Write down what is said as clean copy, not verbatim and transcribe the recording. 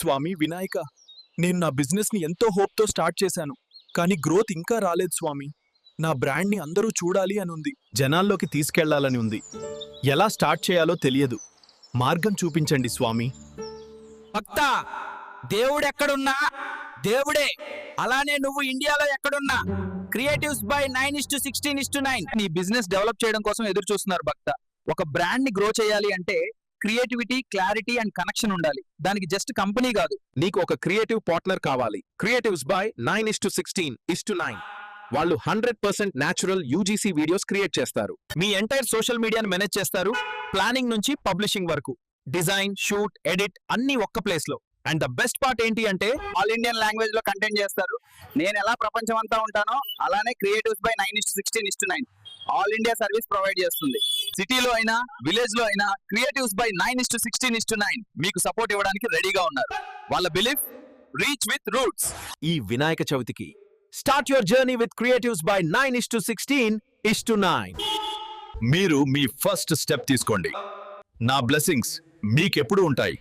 స్వామి వినాయక, నేను నా బిజినెస్ని ఎంతో హోప్తో స్టార్ట్ చేశాను, కానీ గ్రోత్ ఇంకా రాలేదు స్వామి. నా బ్రాండ్ని అందరూ చూడాలి అని ఉంది, జనాల్లోకి తీసుకెళ్లాలని ఉంది. ఎలా స్టార్ట్ చేయాలో తెలియదు. మార్గం చూపించండి స్వామి. భక్త, దేవుడెక్కడున్నా దేవుడే. అలానే నువ్వు ఇండియాలో ఎక్కడున్నా క్రియేటివ్స్ బై 9:16:9 నీ బిజినెస్ డెవలప్ చేయడం కోసం ఎదురు చూస్తున్నారు భక్త. ఒక బ్రాండ్ ని గ్రో చేయాలి అంటే క్రియేటివిటీ, క్లారిటీ అండ్ కనెక్షన్ ఉండాలి. దానికి జస్ట్ కంపెనీ కాదు, నీకు ఒక క్రియేటివ్ పార్ట్నర్ కావాలి. క్రియేటివ్స్ బై 9:16:9 వాళ్ళు 100% న్యాచురల్ UGC వీడియోస్ క్రియేట్ చేస్తారు. మీ ఎంటైర్ సోషల్ మీడియాను మేనేజ్ చేస్తారు, ప్లానింగ్ నుంచి పబ్లిషింగ్ వరకు. డిజైన్, షూట్, ఎడిట్ అన్నీ ఒక్క ప్లేస్ లో. అండ్ ద బెస్ట్ పార్ట్ ఏంటి అంటే ఆల్ ఇండియన్ లాంగ్వేజ్ లో కంటెంట్ చేస్తారు. నేను ఎలా ప్రపంచం అంతా ఉంటానో అలానే creatives by 9:16:9 all India service provide చేస్తుంది. సిటీలో అయినా విలేజ్ లో అయినా క్రియేటివ్స్ బై 9:16:9 మీకు సపోర్ట్ ఇవ్వడానికి రెడీగా ఉన్నారు. వాళ్ళ బిలీఫ్, రీచ్ విత్ రూట్స్. ఈ వినాయక చవితికి start your journey with creatives by 9:16:9. మీరు మీ ఫస్ట్ స్టెప్ తీసుకోండి. నా బ్లెస్సింగ్స్ మీకెప్పుడు ఉంటాయి.